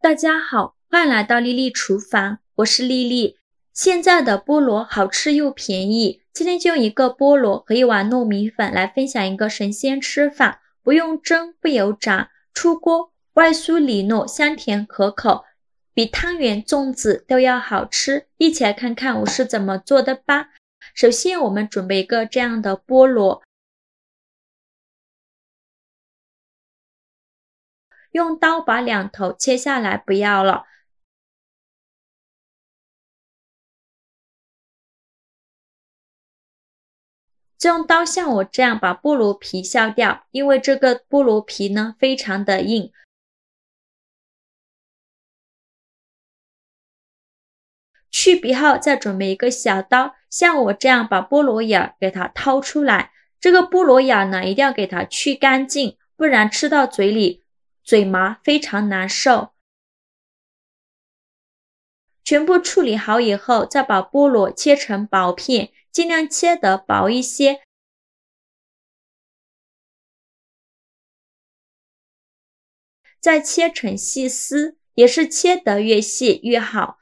大家好，欢迎来到丽丽厨房，我是丽丽。现在的菠萝好吃又便宜，今天就用一个菠萝和一碗糯米粉来分享一个神仙吃法，不用蒸不油炸，出锅外酥里糯，香甜可口，比汤圆、粽子都要好吃。一起来看看我是怎么做的吧。首先我们准备一个这样的菠萝，用刀把两头切下来不要了。就用刀像我这样把菠萝皮削掉，因为这个菠萝皮呢非常的硬。去皮后再准备一个小刀，像我这样把菠萝眼给它掏出来。这个菠萝眼呢一定要给它去干净，不然吃到嘴里嘴麻，非常难受。全部处理好以后，再把菠萝切成薄片，尽量切得薄一些。再切成细丝，也是切得越细越好。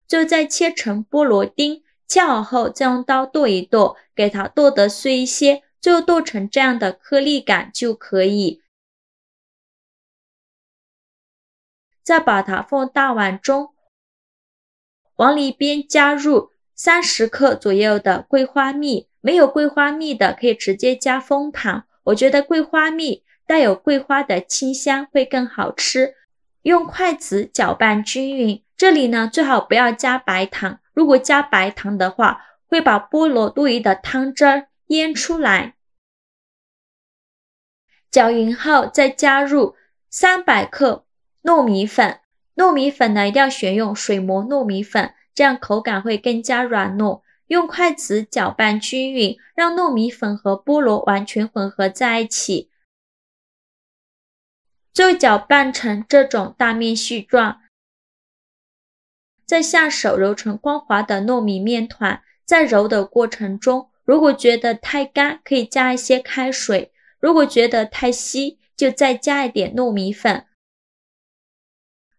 就再切成菠萝丁，切好后再用刀剁一剁，给它剁得碎一些，最后剁成这样的颗粒感就可以。再把它放大碗中，往里边加入30克左右的桂花蜜，没有桂花蜜的可以直接加枫糖，我觉得桂花蜜带有桂花的清香会更好吃。用筷子搅拌均匀，这里呢最好不要加白糖，如果加白糖的话，会把菠萝多余的汤汁儿淹出来。搅匀后再加入300克糯米粉，糯米粉呢一定要选用水磨糯米粉，这样口感会更加软糯。用筷子搅拌均匀，让糯米粉和菠萝完全混合在一起。最后搅拌成这种大面絮状，再下手揉成光滑的糯米面团。在揉的过程中，如果觉得太干，可以加一些开水；如果觉得太稀，就再加一点糯米粉。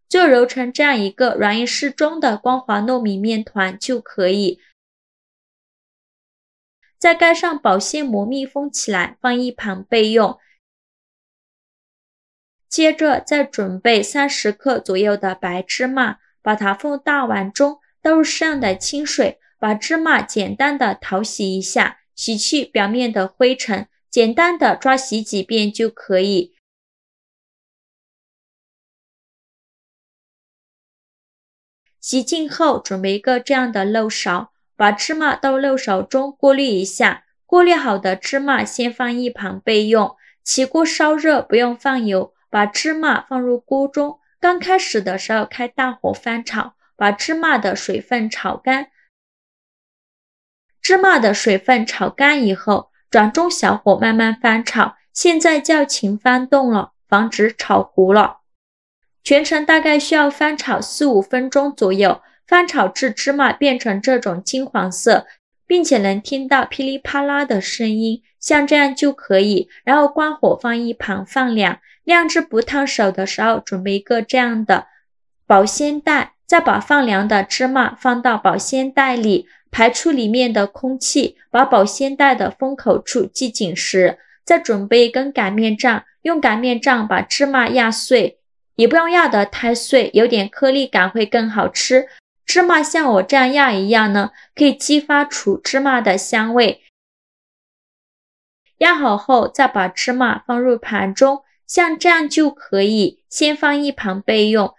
就揉成这样一个软硬适中的光滑糯米面团就可以。再盖上保鲜膜密封起来，放一旁备用。接着再准备30克左右的白芝麻，把它放大碗中，倒入适量的清水，把芝麻简单的淘洗一下，洗去表面的灰尘，简单的抓洗几遍就可以。洗净后准备一个这样的漏勺，把芝麻倒入漏勺中过滤一下，过滤好的芝麻先放一旁备用。起锅烧热，不用放油，把芝麻放入锅中，刚开始的时候开大火翻炒，把芝麻的水分炒干。芝麻的水分炒干以后，转中小火慢慢翻炒，现在就要勤翻动了，防止炒糊了。全程大概需要翻炒4-5分钟左右，翻炒至芝麻变成这种金黄色，并且能听到噼里啪啦的声音，像这样就可以。然后关火放一旁放凉，晾至不烫手的时候，准备一个这样的保鲜袋，再把放凉的芝麻放到保鲜袋里，排出里面的空气，把保鲜袋的封口处系紧实。再准备一根擀面杖，用擀面杖把芝麻压碎，也不用压得太碎，有点颗粒感会更好吃。芝麻像我这样压一样呢，可以激发出芝麻的香味。压好后再把芝麻放入盘中，像这样就可以，先放一旁备用。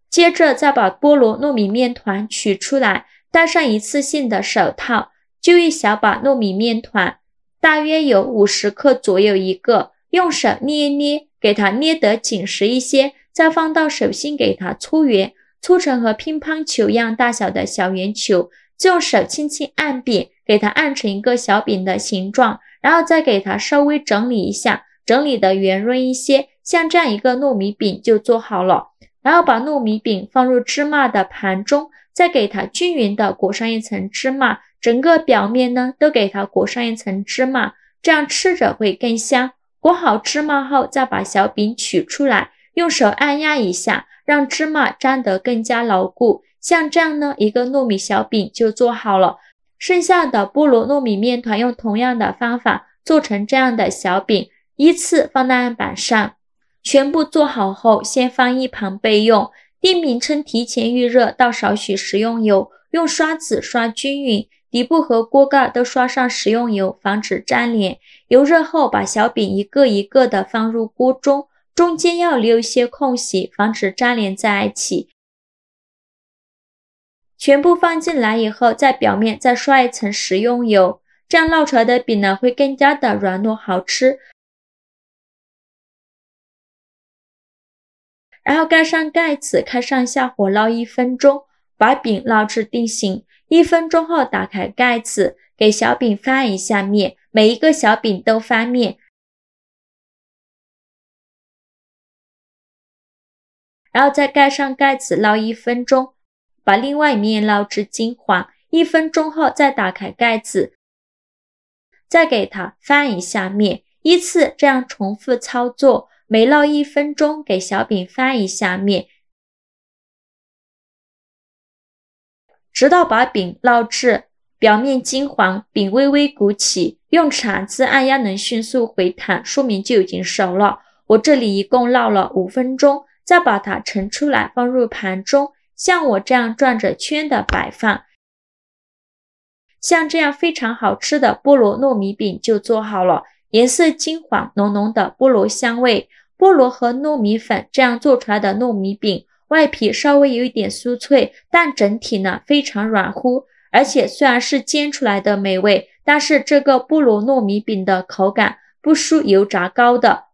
接着再把菠萝糯米面团取出来，戴上一次性的手套，就一小把糯米面团，大约有50克左右一个，用手捏一捏，给它捏得紧实一些，再放到手心给它搓圆，搓成和乒乓球一样大小的小圆球，就用手轻轻按扁，给它按成一个小饼的形状，然后再给它稍微整理一下，整理的圆润一些，像这样一个糯米饼就做好了。然后把糯米饼放入芝麻的盘中，再给它均匀的裹上一层芝麻，整个表面呢都给它裹上一层芝麻，这样吃着会更香。裹好芝麻后，再把小饼取出来，用手按压一下，让芝麻粘得更加牢固。像这样呢，一个糯米小饼就做好了。剩下的菠萝糯米面团用同样的方法做成这样的小饼，依次放在案板上。全部做好后，先放一旁备用。电饼趁提前预热，倒少许食用油，用刷子刷均匀，底部和锅盖都刷上食用油，防止粘连。油热后，把小饼一个一个的放入锅中，中间要留一些空隙，防止粘连在一起。全部放进来以后，在表面再刷一层食用油，这样烙出来的饼呢会更加的软糯好吃。然后盖上盖子，开上下火烙1分钟，把饼烙至定型。1分钟后打开盖子，给小饼翻一下面，每一个小饼都翻面。然后再盖上盖子烙1分钟，把另外一面烙至金黄。1分钟后再打开盖子，再给它翻一下面，依次这样重复操作。每烙1分钟，给小饼翻一下面，直到把饼烙至表面金黄，饼微微鼓起，用铲子按压能迅速回弹，说明就已经熟了。我这里一共烙了5分钟，再把它盛出来放入盘中，像我这样转着圈的摆放。像这样非常好吃的菠萝糯米饼就做好了，颜色金黄，浓浓的菠萝香味。菠萝和糯米粉这样做出来的糯米饼，外皮稍微有一点酥脆，但整体呢非常软乎，而且虽然是煎出来的美味，但是这个菠萝糯米饼的口感不输油炸糕的。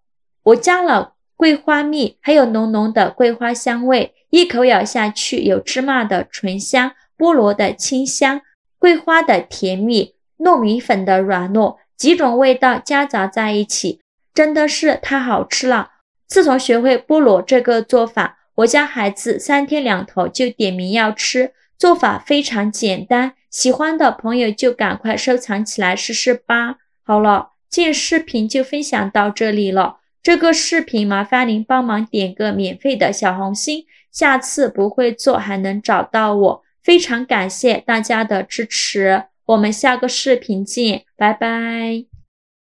我加了桂花蜜，还有浓浓的桂花香味，一口咬下去有芝麻的醇香，菠萝的清香，桂花的甜蜜，糯米粉的软糯，几种味道夹杂在一起，真的是太好吃了。自从学会菠萝这个做法，我家孩子3天2头就点名要吃，做法非常简单，喜欢的朋友就赶快收藏起来试试吧。好了，今日视频就分享到这里了。这个视频麻烦您帮忙点个免费的小红心，下次不会做还能找到我。非常感谢大家的支持，我们下个视频见，拜拜。